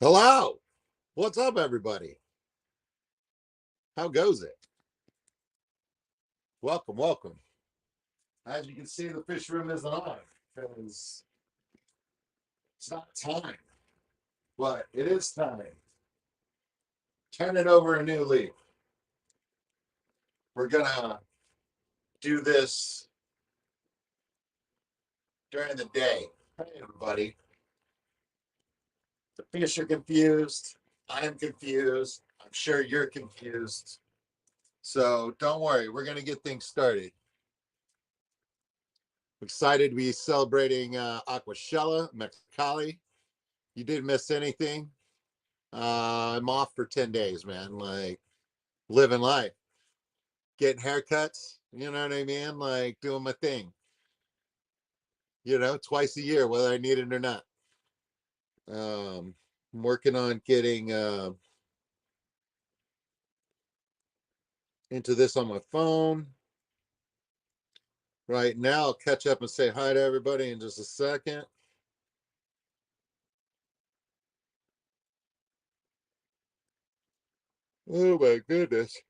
Hello. What's up, everybody? How goes it? Welcome, welcome. As you can see, the fish room isn't on because it's not time, but it is time. Turn it over a new leaf. We're gonna do this during the day. Hey, everybody. The fish are confused. I'm confused. I'm sure you're confused. So don't worry, we're gonna get things started. Excited to be celebrating Aquashella, Mexicali. You didn't miss anything. I'm off for 10 days, man. Like living life, getting haircuts, you know what I mean? Like doing my thing, twice a year, whether I need it or not. I'm working on getting into this on my phone. Right now, I'll catch up and say hi to everybody in just a second. Oh my goodness.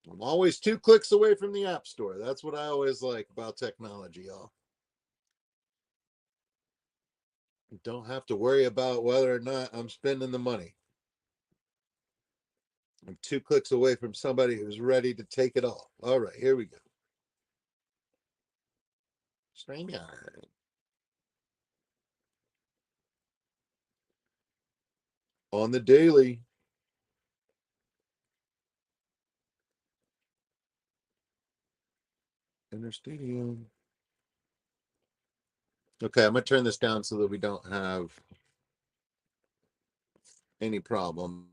I'm always 2 clicks away from the App Store. That's what I always like about technology, y'all. Don't have to worry about whether or not I'm spending the money. I'm 2 clicks away from somebody who's ready to take it all. All right, here we go. StreamYard. On the daily. Inner Stadium. Okay, I'm going to turn this down so that we don't have any problem.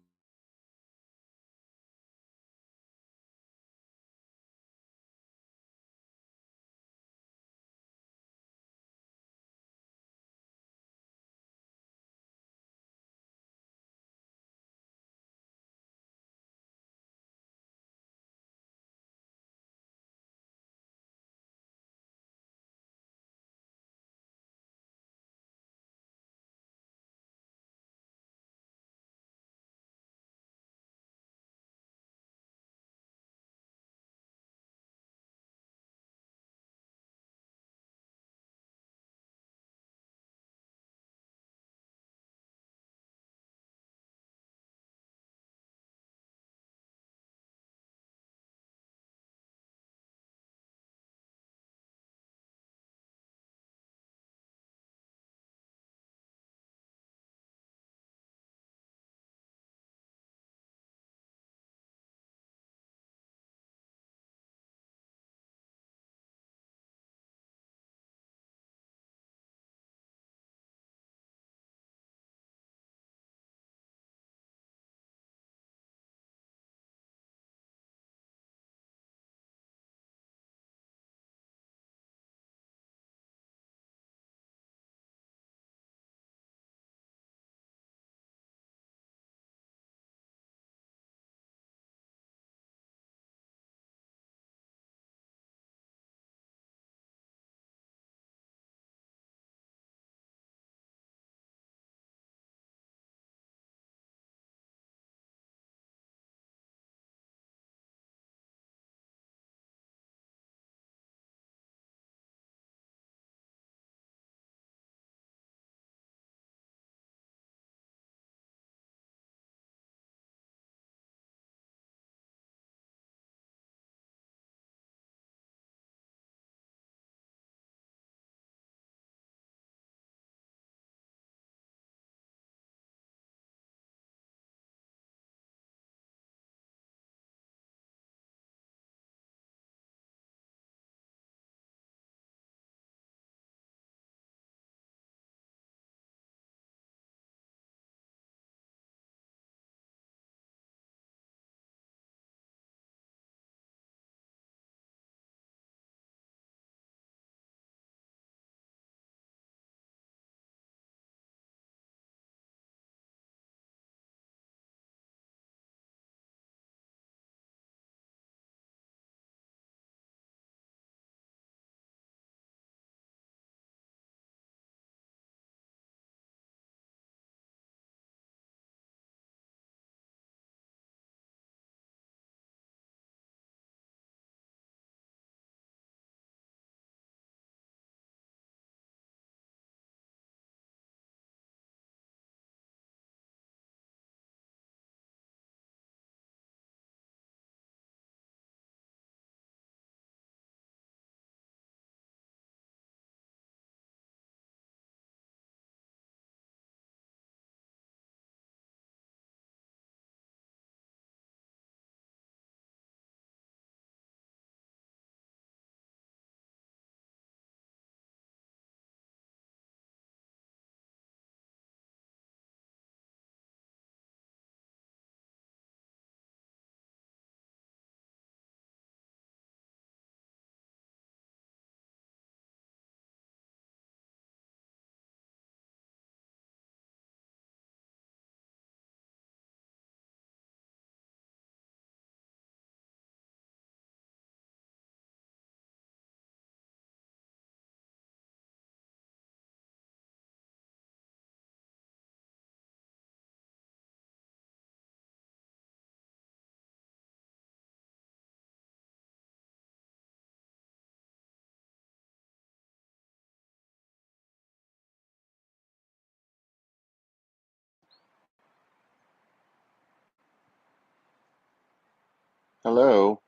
Hello?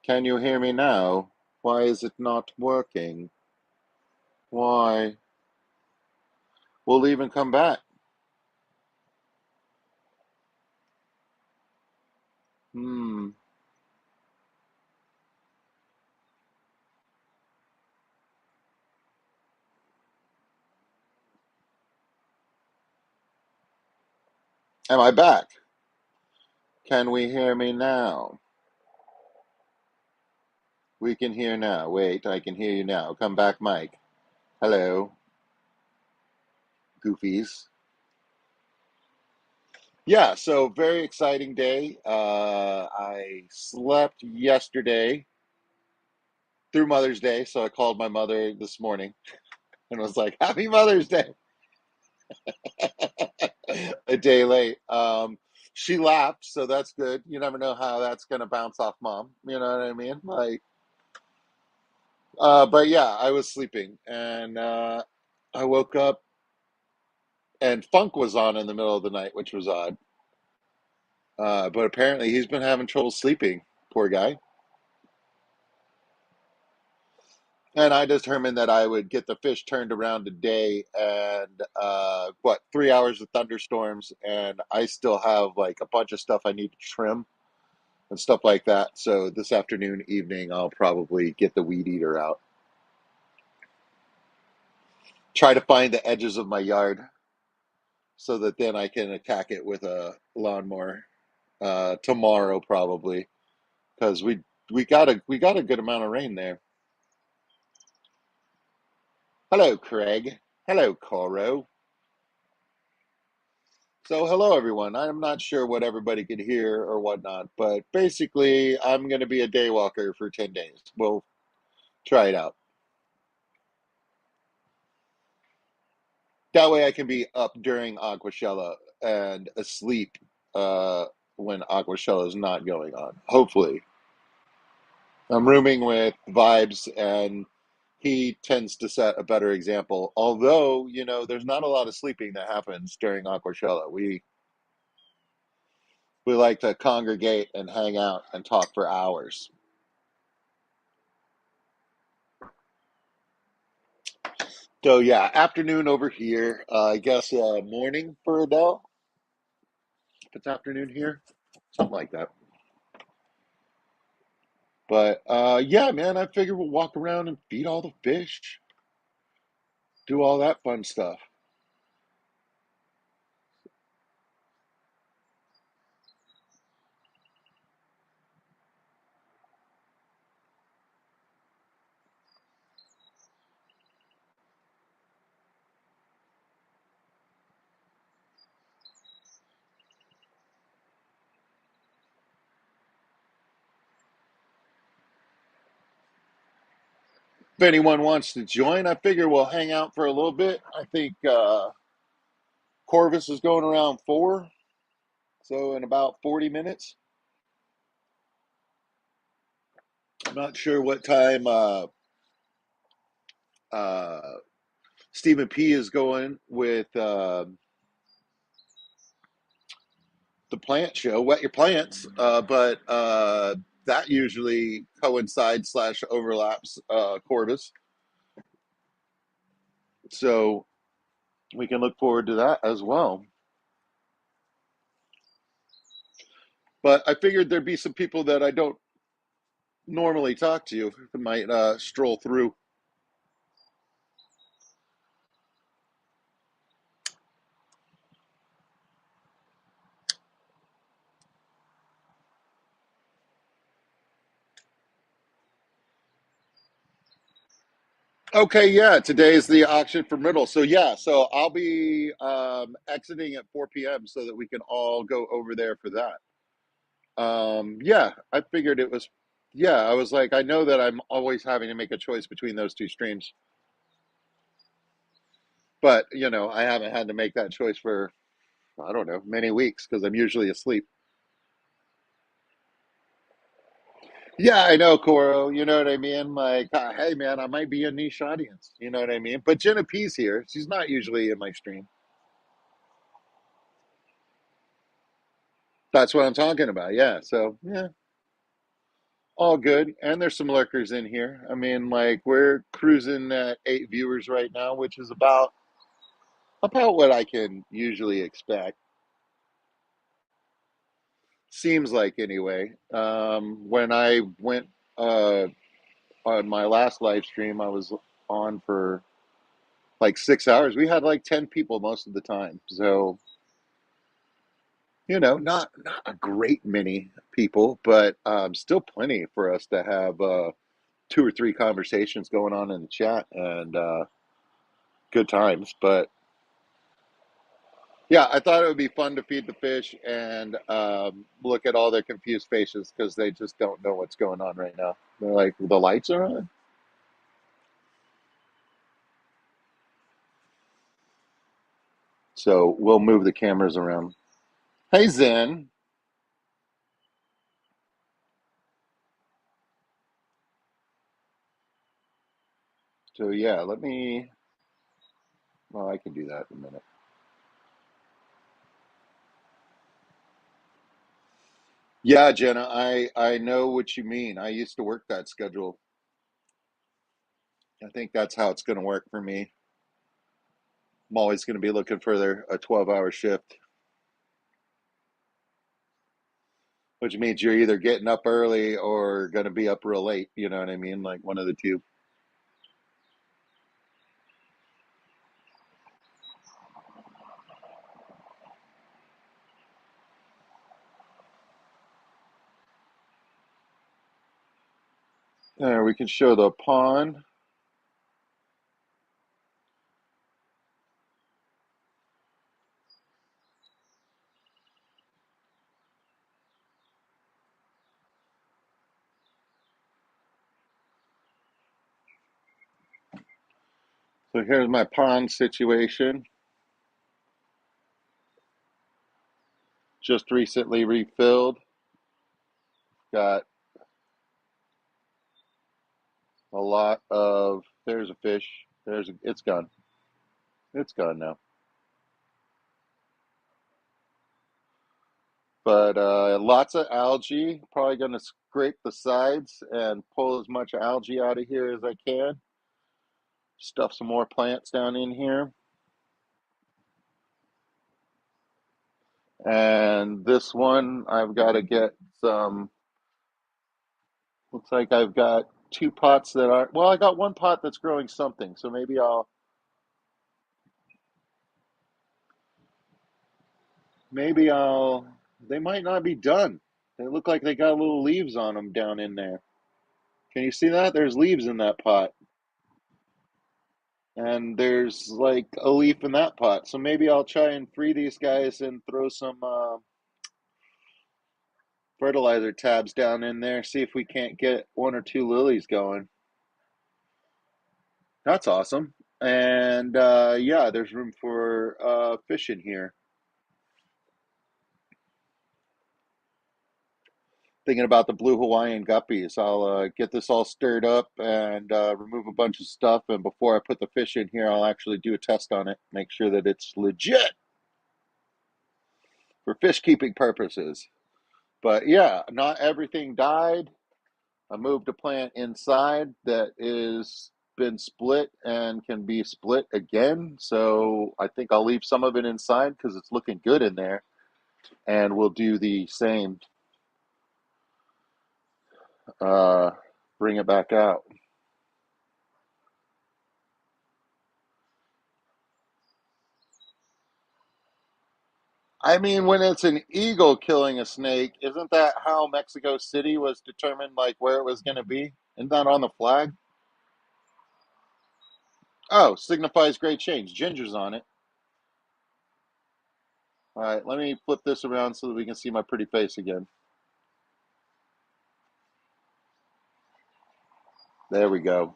Can you hear me now? Why is it not working? Why? We'll leave and come back. Hmm. Am I back? Can we hear me now? We can hear now. Wait, I can hear you now. Come back, Mike. Hello, goofies. Yeah, so very exciting day. I slept yesterday through Mother's Day, so I called my mother this morning and was like, "Happy Mother's Day." A day late. She laughed, so that's good. You never know how that's gonna bounce off mom. You know what I mean? Like, but yeah, I was sleeping and I woke up and funk was on in the middle of the night, which was odd. But apparently he's been having trouble sleeping. Poor guy. And I determined that I would get the fish turned around today, and 3 hours of thunderstorms, and I still have like a bunch of stuff I need to trim and stuff like that. So this afternoon, evening, I'll probably get the weed eater out. Try to find the edges of my yard so that then I can attack it with a lawnmower tomorrow probably because we got a good amount of rain there. Hello, Craig. Hello, Coro. So hello everyone. I'm not sure what everybody could hear or whatnot, but basically I'm going to be a day walker for 10 days. We'll try it out. That way I can be up during Aquashella and asleep uh, when Aquashella is not going on. Hopefully. I'm rooming with Vibes and he tends to set a better example. Although, there's not a lot of sleeping that happens during Aquashella. We like to congregate and hang out and talk for hours. So yeah, afternoon over here. I guess morning for Adele. If it's afternoon here, something like that. But yeah, man, I figure we'll walk around and feed all the fish, do all that fun stuff. If anyone wants to join, I figure we'll hang out for a little bit. I think Corvus is going around 4, so in about 40 minutes. I'm not sure what time uh, Stephen P is going with the plant show, Wet Your Plants, but that usually coincides slash overlaps Corvus. So we can look forward to that as well. But I figured there'd be some people that I don't normally talk to that might stroll through. Okay, yeah, today is the auction for Middle. So yeah, so I'll be exiting at 4 p.m. so that we can all go over there for that. Yeah, I figured it was, yeah, I was like, I know that I'm always having to make a choice between those two streams, but I haven't had to make that choice for, I don't know, many weeks because I'm usually asleep. Yeah, I know, Coro. You know what I mean? Like, hey, man, I might be a niche audience. You know what I mean? But Jenna P's here. She's not usually in my stream. That's what I'm talking about. Yeah. So yeah, all good. And there's some lurkers in here. I mean, like we're cruising at 8 viewers right now, which is about what I can usually expect. Seems like anyway. When I went on my last live stream, I was on for like 6 hours. We had like 10 people most of the time. So not a great many people, but still plenty for us to have two or three conversations going on in the chat and good times. But yeah, I thought it would be fun to feed the fish and look at all their confused faces because they just don't know what's going on right now. They're like, the lights are on. So we'll move the cameras around. Hey, Zen. So yeah, let me. Well, I can do that in a minute. Yeah, Jenna, I know what you mean. I used to work that schedule. I think that's how it's going to work for me. I'm always going to be looking for a 12-hour shift, which means you're either getting up early or going to be up real late. You know what I mean? Like one of the two. There, we can show the pond. So here's my pond situation. Just recently refilled. Got a lot of. There's a fish. It's gone. It's gone now. But lots of algae. Probably going to scrape the sides and pull as much algae out of here as I can. Stuff some more plants down in here. And this one, I've got to get some. Looks like I've got two pots that are. Well, I got one pot that's growing something. So maybe I'll. They might not be done. They look like they got little leaves on them down in there. Can you see that? There's leaves in that pot. And there's like a leaf in that pot. So maybe I'll try and free these guys and throw some fertilizer tabs down in there, see if we can't get one or two lilies going. That's awesome. And yeah, there's room for fish in here. Thinking about the blue Hawaiian guppies. I'll get this all stirred up and remove a bunch of stuff. And before I put the fish in here, I'll actually do a test on it, make sure that it's legit for fish keeping purposes. But yeah, not everything died. I moved a plant inside that is been split and can be split again. So I think I'll leave some of it inside because it's looking good in there. And we'll do the same. Uh, bring it back out. I mean, when it's an eagle killing a snake, isn't that how Mexico City was determined, like where it was going to be? Isn't that on the flag? Oh, signifies great change. Ginger's on it. All right, let me flip this around so that we can see my pretty face again. There we go.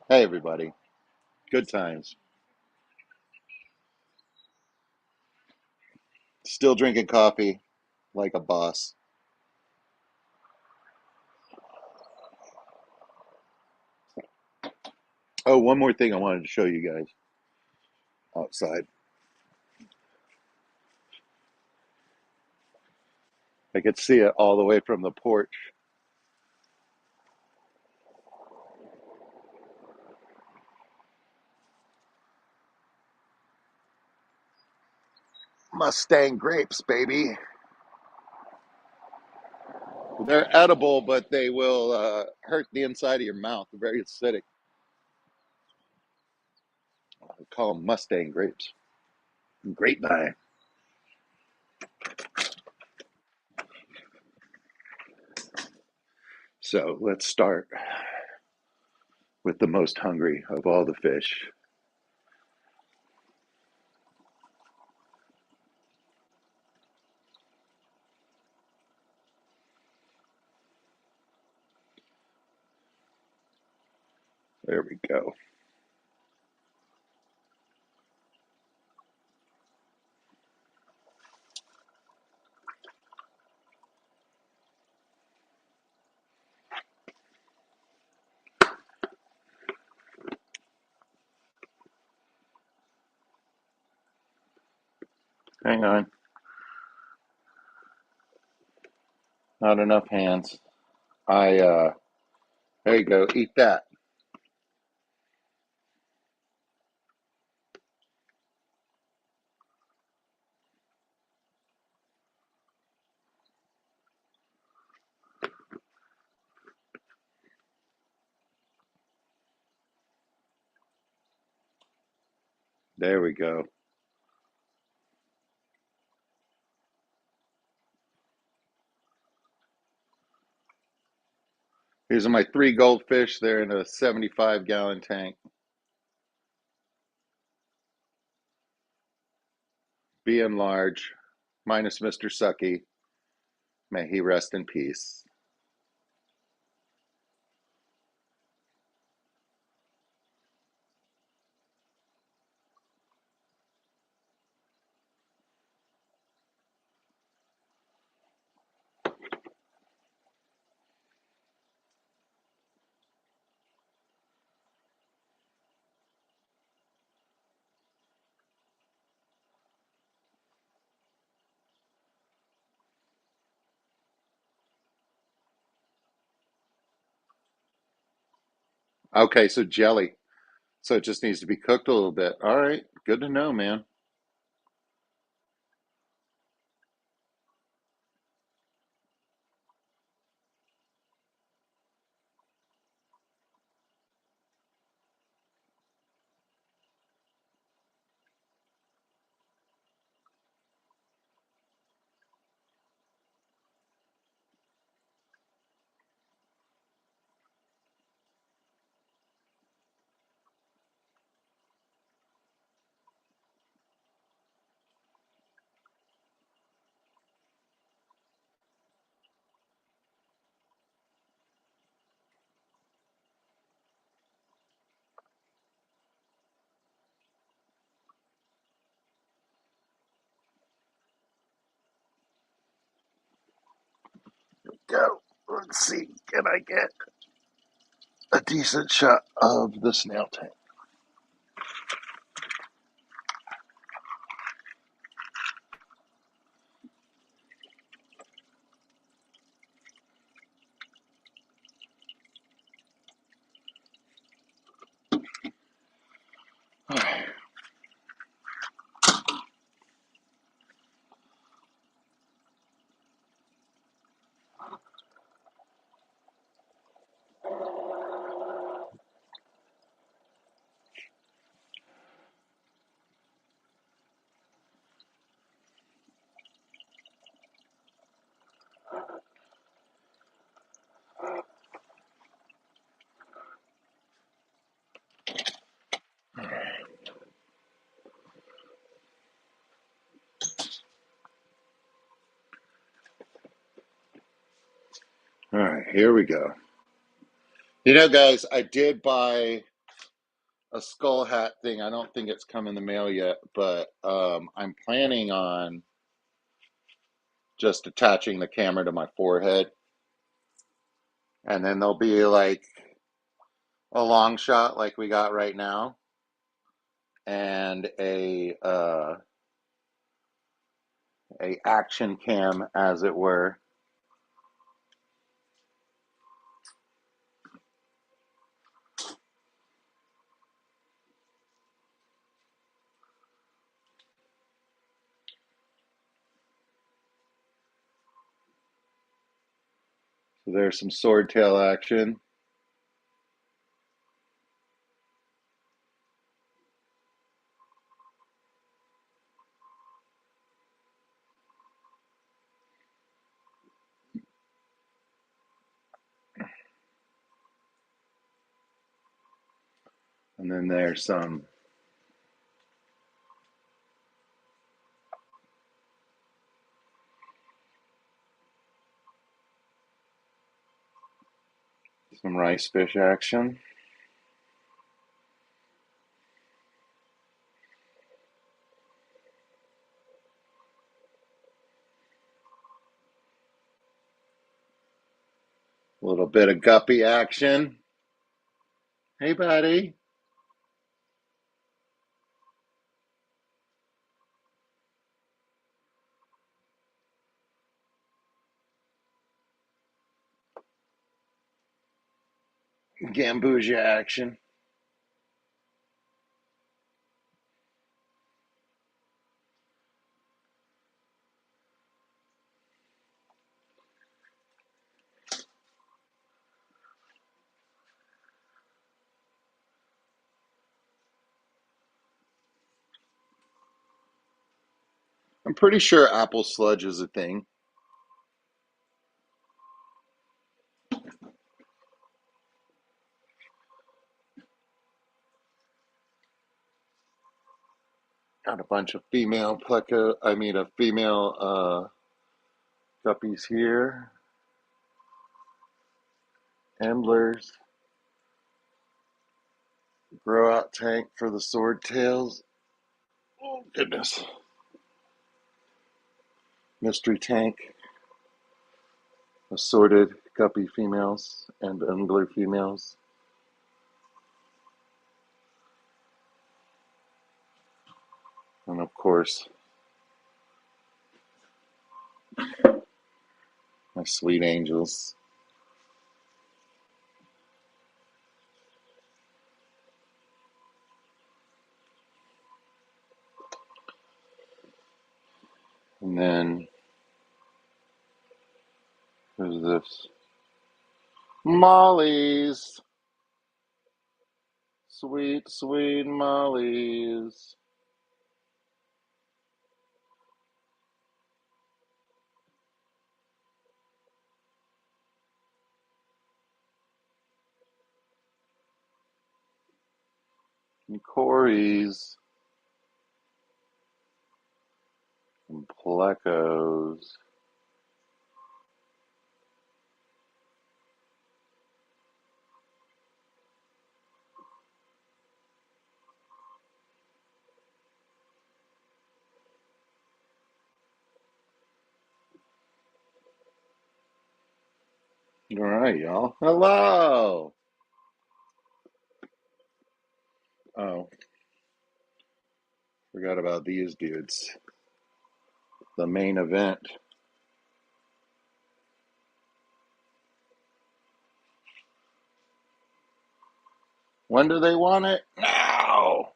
Hey, everybody. Good times. Still drinking coffee like a boss. Oh, one more thing I wanted to show you guys outside. could see it all the way from the porch. Mustang grapes, baby. They're edible, but they will hurt the inside of your mouth. They're very acidic. I call them Mustang grapes. Grapevine. So let's start with the most hungry of all the fish. There we go. Hang on. Not enough hands. There you go. Eat that. There we go. These are my 3 goldfish. They're in a 75-gallon tank. Being large, minus Mr. Sucky. May he rest in peace. Okay, so jelly. So it just needs to be cooked a little bit. All right, good to know, man. Go. Let's see. Can I get a decent shot of the snail tank? All right, here we go. You know, guys, I did buy a skull hat thing. I don't think it's come in the mail yet, but I'm planning on just attaching the camera to my forehead. And then there'll be like a long shot like we got right now and a action cam, as it were. So there's some swordtail action. And then there's some rice fish action. A little bit of guppy action. Hey, buddy. Gambusia action. I'm pretty sure apple sludge is a thing. Got a bunch of female guppies here. Endlers. Grow out tank for the swordtails. Oh, goodness. Mystery tank. Assorted guppy females and endler females. And of course, my sweet angels. And then who's this? Molly's. Sweet, sweet Molly's. And Corey's. And Plecos. All right, y'all. Hello. Oh, forgot about these dudes. The main event. When do they want it? Now.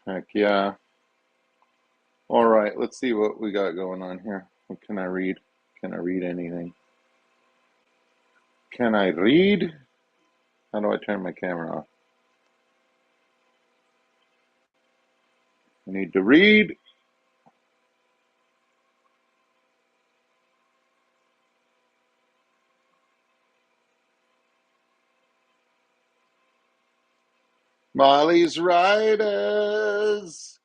Heck yeah. All right, let's see what we got going on here. What can I read? Can I read anything? Can I read? How do I turn my camera off? I need to read. Molly's Riders.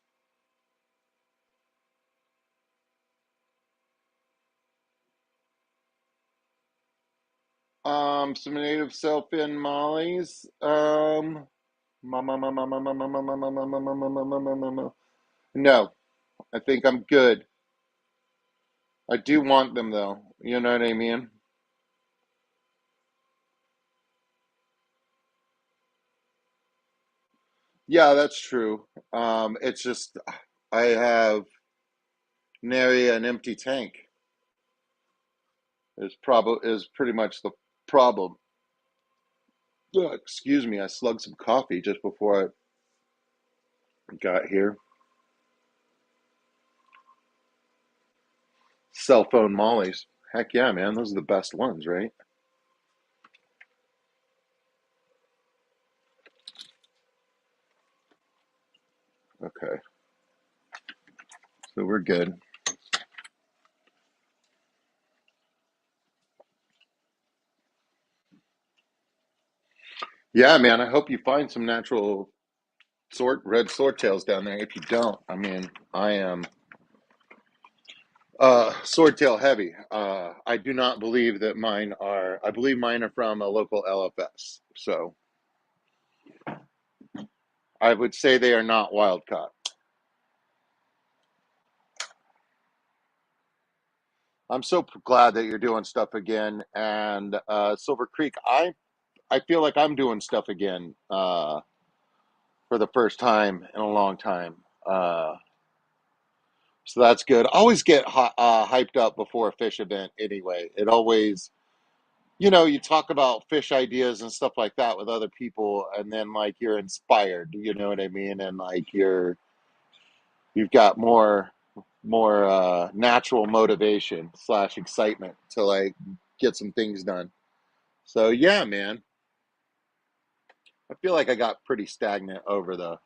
Some native self-in Molly's. No, I think I'm good. I do want them though. You know what I mean? Yeah, that's true. It's just I have nary an empty tank. Is pretty much the problem. Ugh, excuse me, I slugged some coffee just before I got here. Cell phone mollies. Heck yeah, man, those are the best ones, right? Okay, so we're good. Yeah, man, I hope you find some natural red swordtails down there. If you don't, I mean, I am swordtail heavy. I do not believe that mine are. I believe mine are from a local LFS. So I would say they are not wild caught. I'm so glad that you're doing stuff again. And Silver Creek, I feel like I'm doing stuff again for the first time in a long time. So that's good. I always get hyped up before a fish event anyway. It always, you talk about fish ideas and stuff like that with other people, and then like you're inspired, you know what I mean? And like you've got more natural motivation slash excitement to like get some things done. So yeah, man, I feel like I got pretty stagnant over the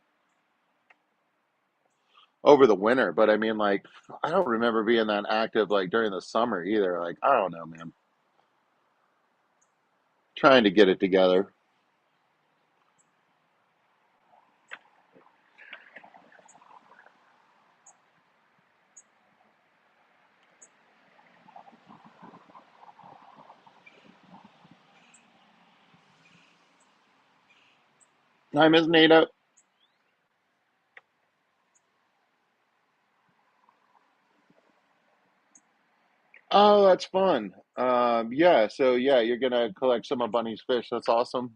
winter, but I mean like I don't remember being that active like during the summer either. Like I don't know, man. Trying to get it together. Hi, Miss Nita. Oh, that's fun. Yeah, so yeah, you're gonna collect some of Bunny's fish. That's awesome.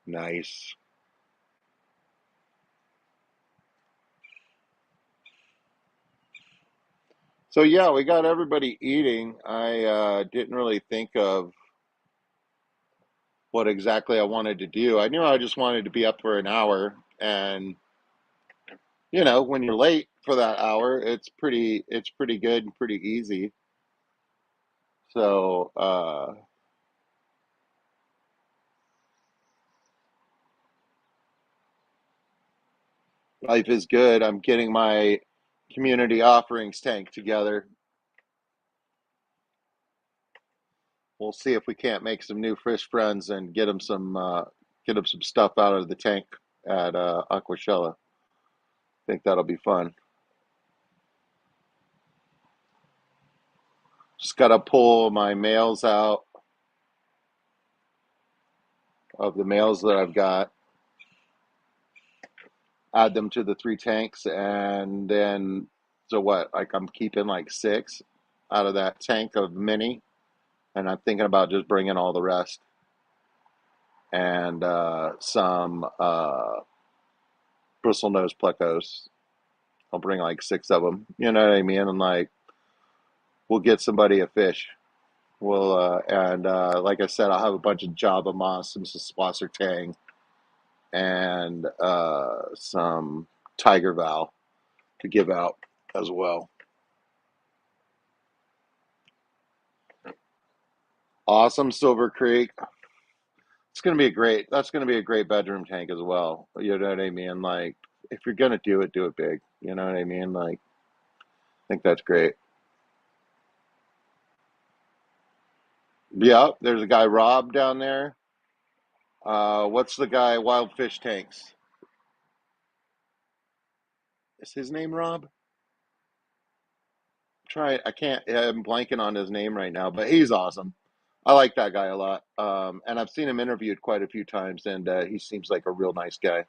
Nice. So yeah, we got everybody eating. I didn't really think of what exactly I wanted to do. I knew I just wanted to be up for an hour, and when you're late for that hour, it's pretty good and pretty easy. So life is good. I'm getting my community offerings tank together. We'll see if we can't make some new fish friends and get them some stuff out of the tank at Aquashella. Think that'll be fun. Just gotta pull my males out of the males that I've got, add them to the three tanks, and then so what? Like I'm keeping like six out of that tank of mini, and I'm thinking about just bringing all the rest and some bristlenose plecos. I'll bring like six of them. You know what I mean? And like we'll get somebody a fish. Well, and like I said, I'll have a bunch of Java moss, some Swasser Tang, and some Tiger Val to give out as well. Awesome Silver Creek. It's gonna be a great. That's gonna be a great bedroom tank as well. You know what I mean? Like, if you're gonna do it big. You know what I mean? Like, I think that's great. Yeah, there's a guy Rob down there. What's the guy? Wild Fish Tanks. Is his name Rob? Try. I can't. I'm blanking on his name right now, but he's awesome. I like that guy a lot. And I've seen him interviewed quite a few times, and he seems like a real nice guy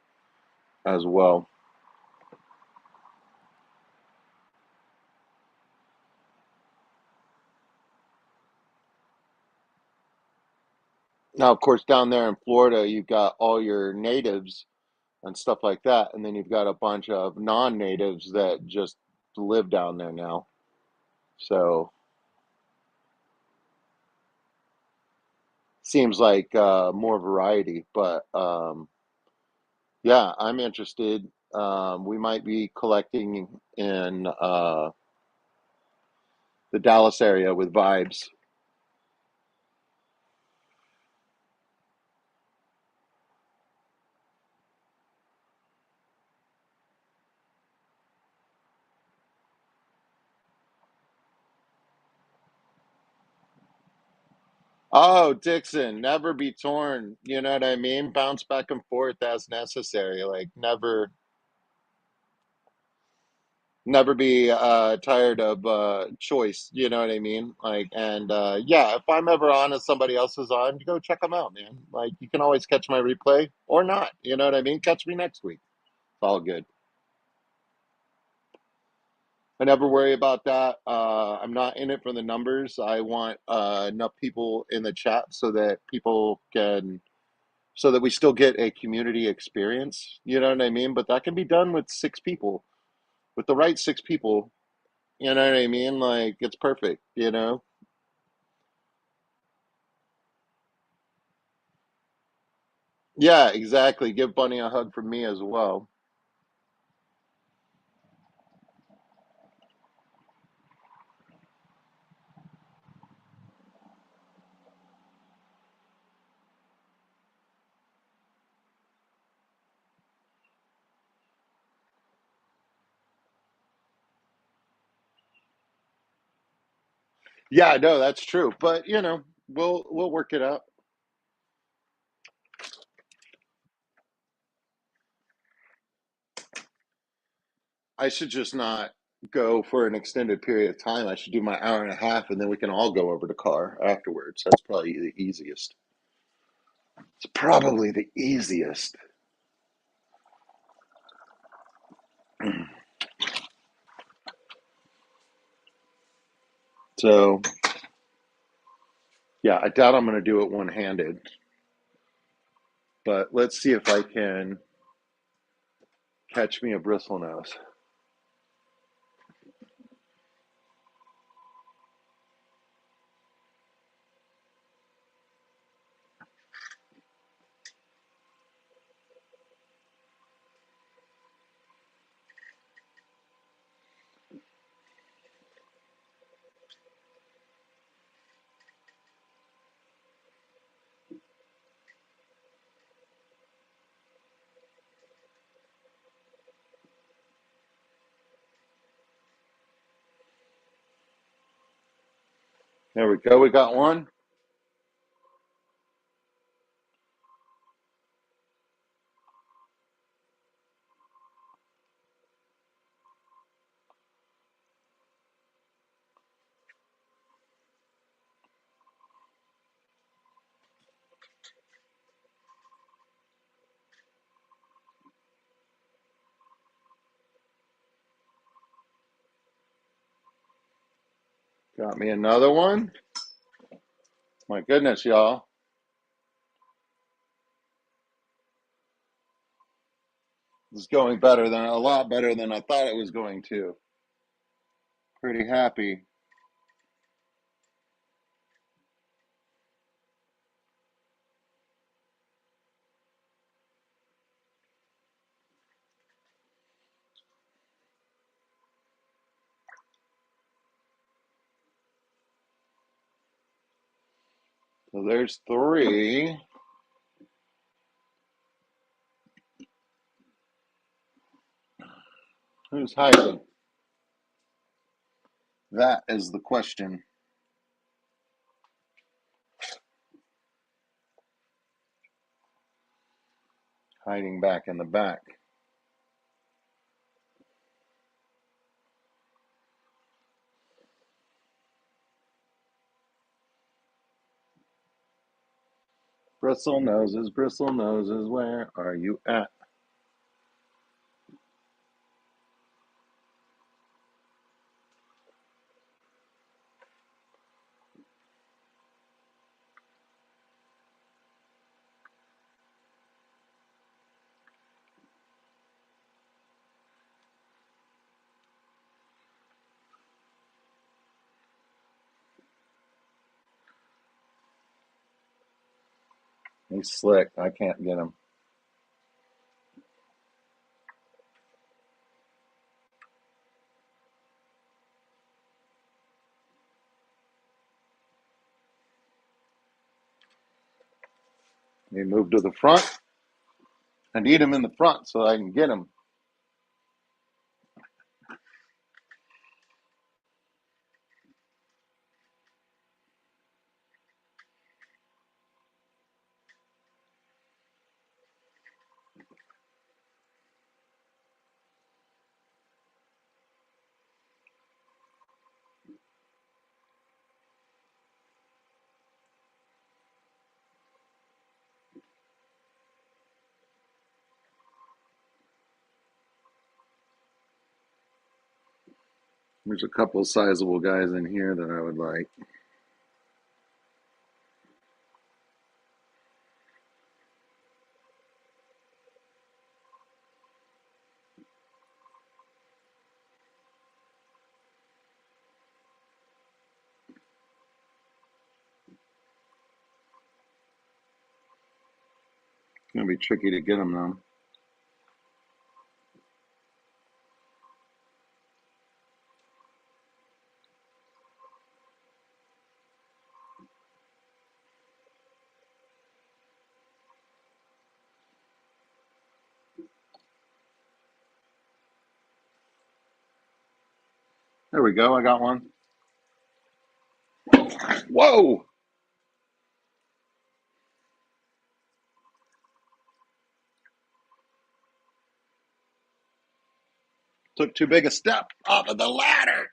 as well. Now, of course, down there in Florida, you've got all your natives and stuff like that, and then you've got a bunch of non-natives that just live down there now. So seems like more variety, but yeah, I'm interested. We might be collecting in the Dallas area with Vibes. Oh, Dixon, never be torn. You know what I mean? Bounce back and forth as necessary. Like never be tired of choice. You know what I mean? Like, and yeah, if I'm ever on and somebody else is on, go check them out, man. Like, you can always catch my replay or not. You know what I mean? Catch me next week. It's all good. I never worry about that. I'm not in it for the numbers. I want enough people in the chat so that people can, so that we still get a community experience. You know what I mean? But that can be done with six people, with the right six people. You know what I mean? Like, it's perfect, you know? Yeah, exactly. Give Bunny a hug from me as well. Yeah, no, that's true. But we'll work it out. I should just not go for an extended period of time. I should do my hour and a half, and then we can all go over to car afterwards. That's probably the easiest. It's probably the easiest. So, yeah, I doubt I'm going to do it one handed, but let's see if I can catch me a bristlenose. There we go. We got one. Got me another one. My goodness, y'all. This is going better than a lot better than I thought it was going to. Pretty happy. So there's three. Who's hiding? That is the question. Hiding back in the back. Bristle noses, where are you at? He's slick. I can't get him. He moved to the front. I need him in the front so I can get him. There's a couple of sizable guys in here that I would like. It's going to be tricky to get them, though. There we go. I got one. Whoa! Took too big a step off of the ladder.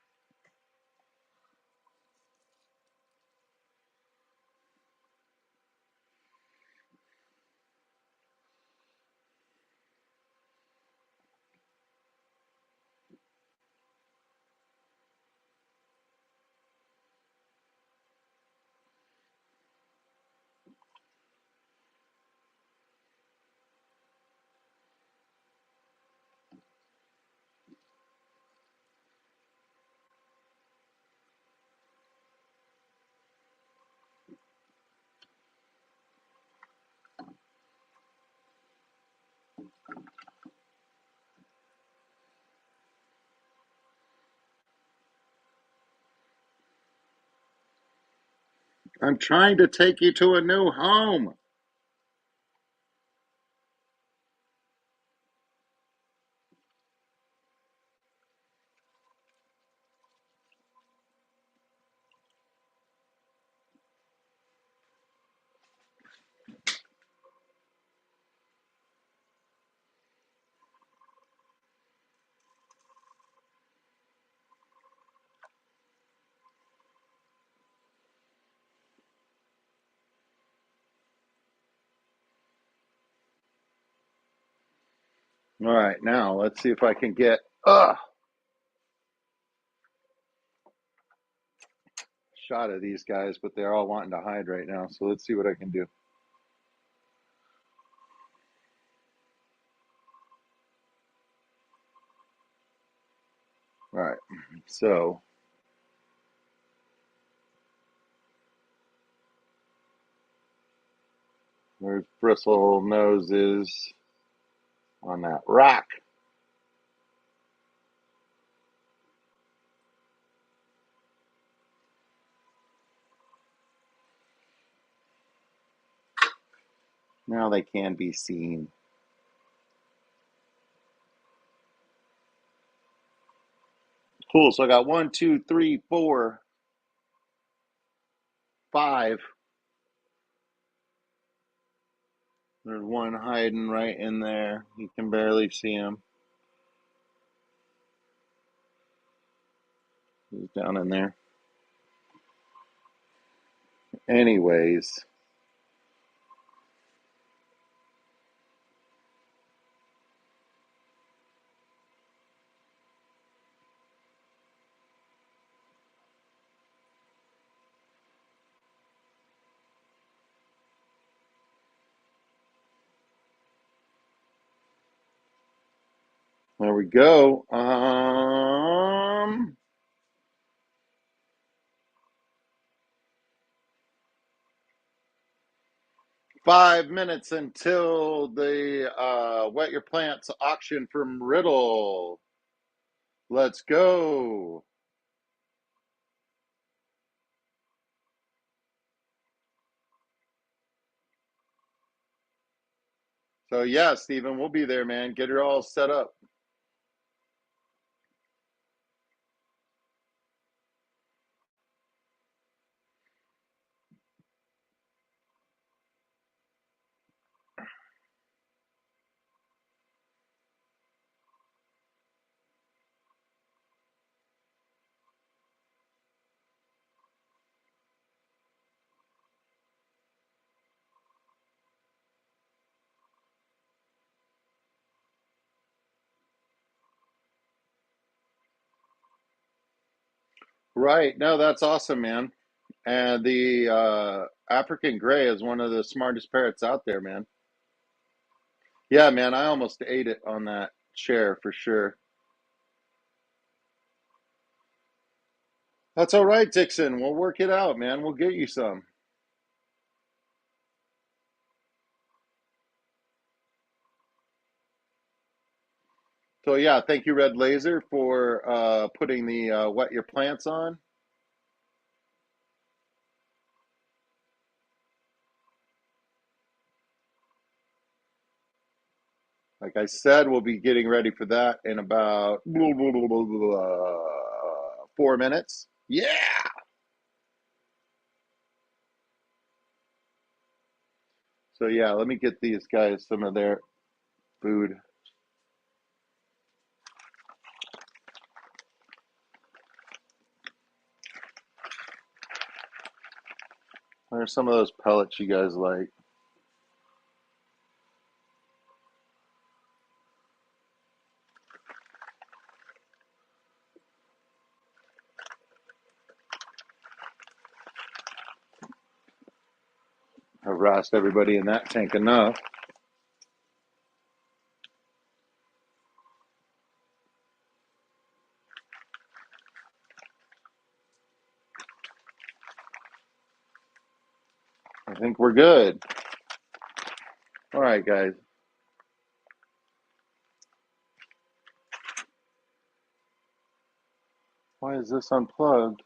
I'm trying to take you to a new home. All right, now let's see if I can get a shot of these guys, but they're all wanting to hide right now. So let's see what I can do. All right, so there's bristle noses on that rock. Now they can be seen. Cool. So I got 1, 2, 3, 4, 5. There's one hiding right in there. You can barely see him. He's down in there. Anyways, there we go. 5 minutes until the Wet Your Plants auction from Riddle. Let's go. So yeah, Stephen, we'll be there, man. Get her all set up. Right. No, that's awesome, man. And the African gray is one of the smartest parrots out there, man. Yeah, man, I almost ate it on that chair for sure. That's all right, Dixon. We'll work it out, man. We'll get you some. So yeah, thank you, Red Laser, for putting the Wet Your Plants on. Like I said, we'll be getting ready for that in about 4 minutes. Yeah. So yeah, let me get these guys some of their food. There's some of those pellets you guys like. Harassed everybody in that tank enough. I think we're good. All right, guys. Why is this unplugged?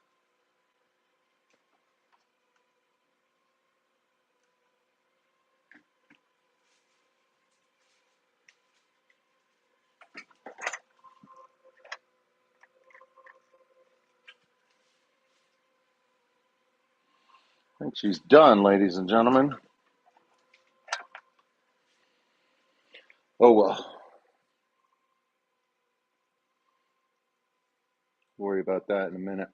I think she's done, ladies and gentlemen. Oh well. Worry about that in a minute.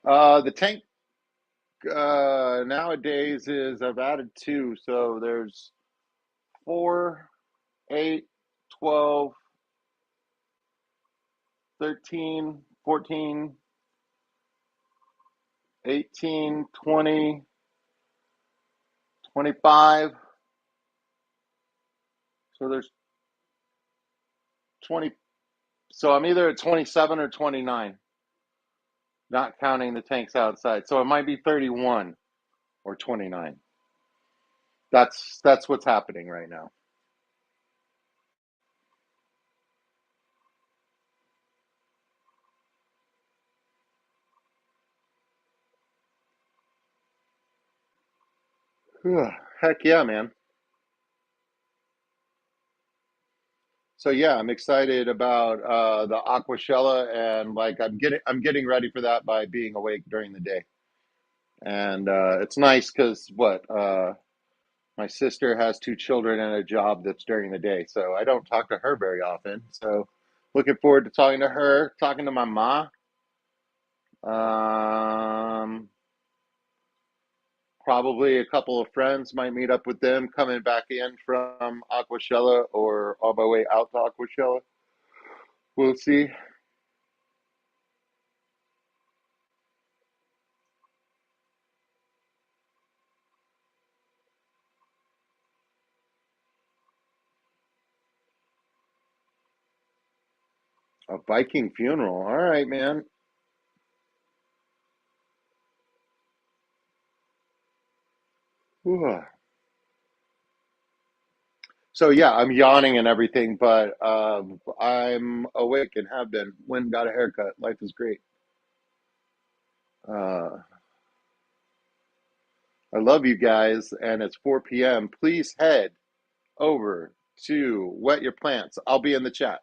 The tank nowadays is I've added two, so there's 4, 8, 12, 13, 14, 18, 20, 25. So there's 20. So I'm either at 27 or 29, not counting the tanks outside. So it might be 31 or 29. That's what's happening right now. Heck yeah, man. So yeah, I'm excited about the Aquashella, and like I'm getting ready for that by being awake during the day. And it's nice because my sister has two children and a job that's during the day, so I don't talk to her very often. So looking forward to talking to her, talking to my ma. Um, Probably a couple of friends might meet up with them coming back in from Aquashella or on my way out to Aquashella. We'll see. A Viking funeral. All right, man. Whew. So yeah, I'm yawning and everything, but I'm awake and have been. Went and got a haircut. Life is great. Uh, I love you guys, and it's 4 p.m. Please head over to Wet Your Plants. I'll be in the chat.